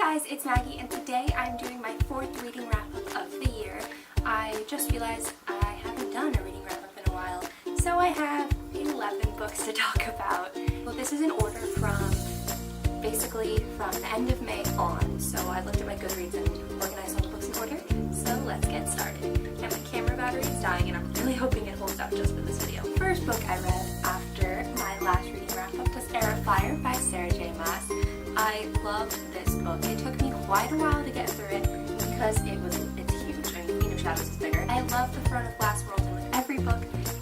guys, it's Maggie, and today I'm doing my 4th reading wrap-up of the year. I just realized I haven't done a reading wrap-up in a while, so I have 11 books to talk about. Well, this is in order from basically from the end of May on, so I looked at my Goodreads and organized all the books in order, so let's get started. And my camera battery is dying, and I'm really hoping it holds up just for this video. The first book I read after my last reading wrap-up was Heir of Fire by Sarah J. Maas. I loved this book. It took me quite a while to get through it because it's huge. I mean, Queen of Shadows is bigger. I love the Throne of Glass world, and with every book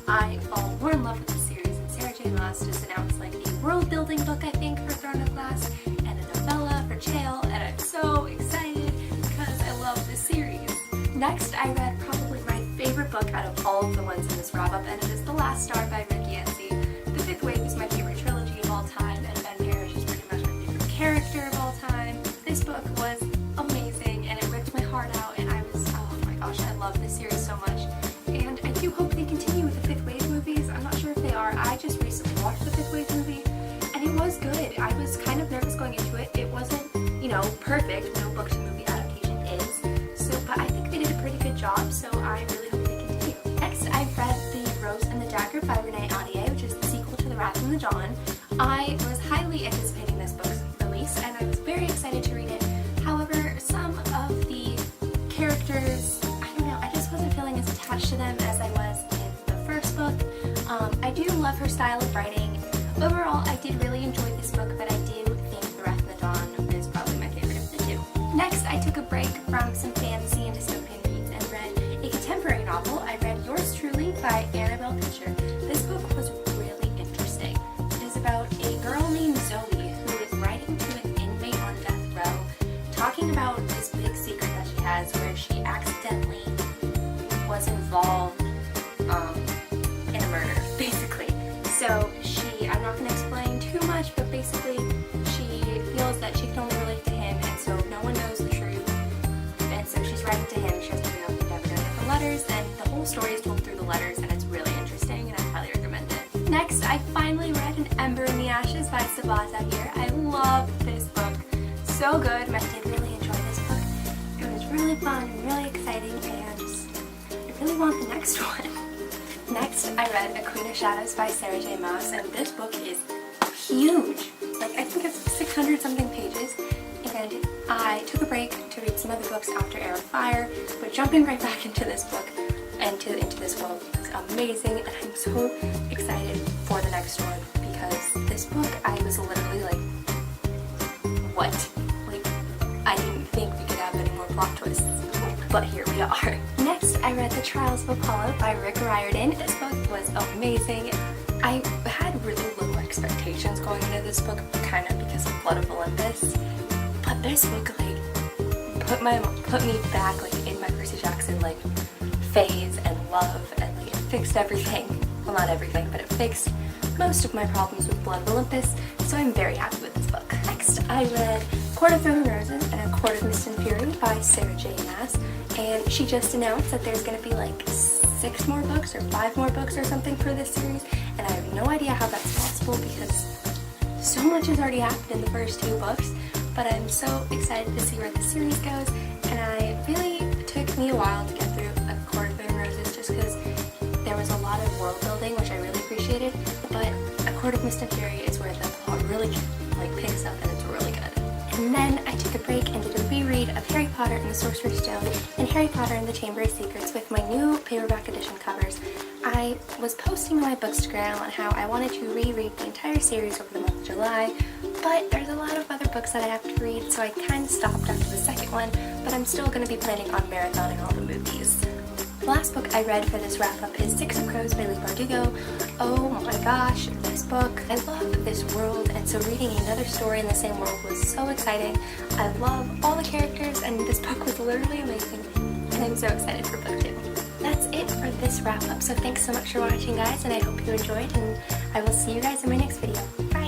I fall more in love with the series, and Sarah J. Maas just announced like a world building book, I think, for Throne of Glass and a novella for Chael, and I'm so excited because I love this series. Next, I read probably my favorite book out of all of the ones in this wrap-up, and it is The Last Star by Rick Yancey. The Fifth Wave is my favorite trilogy of all time, and Ben Parrish is pretty much my favorite character of all time. This book was amazing, and it ripped my heart out, and I was, oh my gosh, I love this series so much. And I do hope they continue with the Fifth Wave movies. I'm not sure if they are. I just recently watched the Fifth Wave movie, and it was good. I was kind of nervous going into it. It wasn't, perfect. No book to movie adaptation is. But I think they did a pretty good job, so I really hope they continue. Next, I've read The Rose and the Dagger by Renee Ahdieh, which is the sequel to The Wrath and the Dawn. I was highly anticipating this book's release, and I was very excited to read it. However, some of the characters, I don't know, I just wasn't feeling as attached to them as I was in the first book. I do love her style of writing. Overall, I did really enjoy this book, but I do think The Wrath and the Dawn is probably my favorite of the two. Next, I took a break from some fantasy and dystopian reads and read a contemporary novel. I read Yours Truly by Annabelle Pitcher. This book was really interesting. It is about a girl named Zoe who is writing to an inmate on death row, talking about this big secret that she has where she accidentally was involved in a murder, basically. So I'm not going to explain too much, but basically she feels that she can only relate to him, and so no one knows the truth, and so she's writing to him. She doesn't know if he's ever going to get the letters, and the whole story is told through the letters, and it's really interesting, and I highly recommend it. Next, I finally read An Ember in the Ashes by Sabaa Zahir. I love this book. So good. I did really enjoy this book. It was really fun and really exciting, and I really want the next one. Next, I read A Queen of Shadows by Sarah J. Maas, and this book is huge. Like, I think it's 600 something pages, and I took a break to read some other books after Heir of Fire, but jumping right back into this book and into this world is amazing, and I'm so excited for the next one because this book, I was literally like, what? Like, I didn't think we could have any more plot twists, but here we are. Next, I read The Trials of Apollo by Rick Riordan. This book was amazing. I had really low expectations going into this book, kind of because of Blood of Olympus, but this book like put me back like in my Percy Jackson like phase and love, and like it fixed everything. Well, not everything, but it fixed most of my problems with Blood of Olympus, so I'm very happy with this book. Next, I read Court of Thorn and Roses and A Court of Mist and Fury by Sarah J. Maas, and she just announced that there's going to be like 6 more books or 5 more books or something for this series, and I have no idea how that's possible because so much has already happened in the first 2 books, but I'm so excited to see where the series goes, and I really took me a while to get through A Court of Thorn and Roses just because there was a lot of world building, which I really appreciated, but A Court of Mist and Fury is where the plot really like picks up, and it's really good. And then I took a break and did a reread of Harry Potter and the Sorcerer's Stone and Harry Potter and the Chamber of Secrets with my new paperback edition covers. I was posting on my Bookstagram on how I wanted to reread the entire series over the month of July, but there's a lot of other books that I have to read, so I kind of stopped after the second one, but I'm still going to be planning on marathoning all the movies. The last book I read for this wrap-up is Six of Crows by Leigh Bardugo. Oh my gosh, this book. I love this world, and so reading another story in the same world was so exciting. I love all the characters, and this book was literally amazing, and I'm so excited for book 2. That's it for this wrap-up, so thanks so much for watching, guys, and I hope you enjoyed, and I will see you guys in my next video. Bye!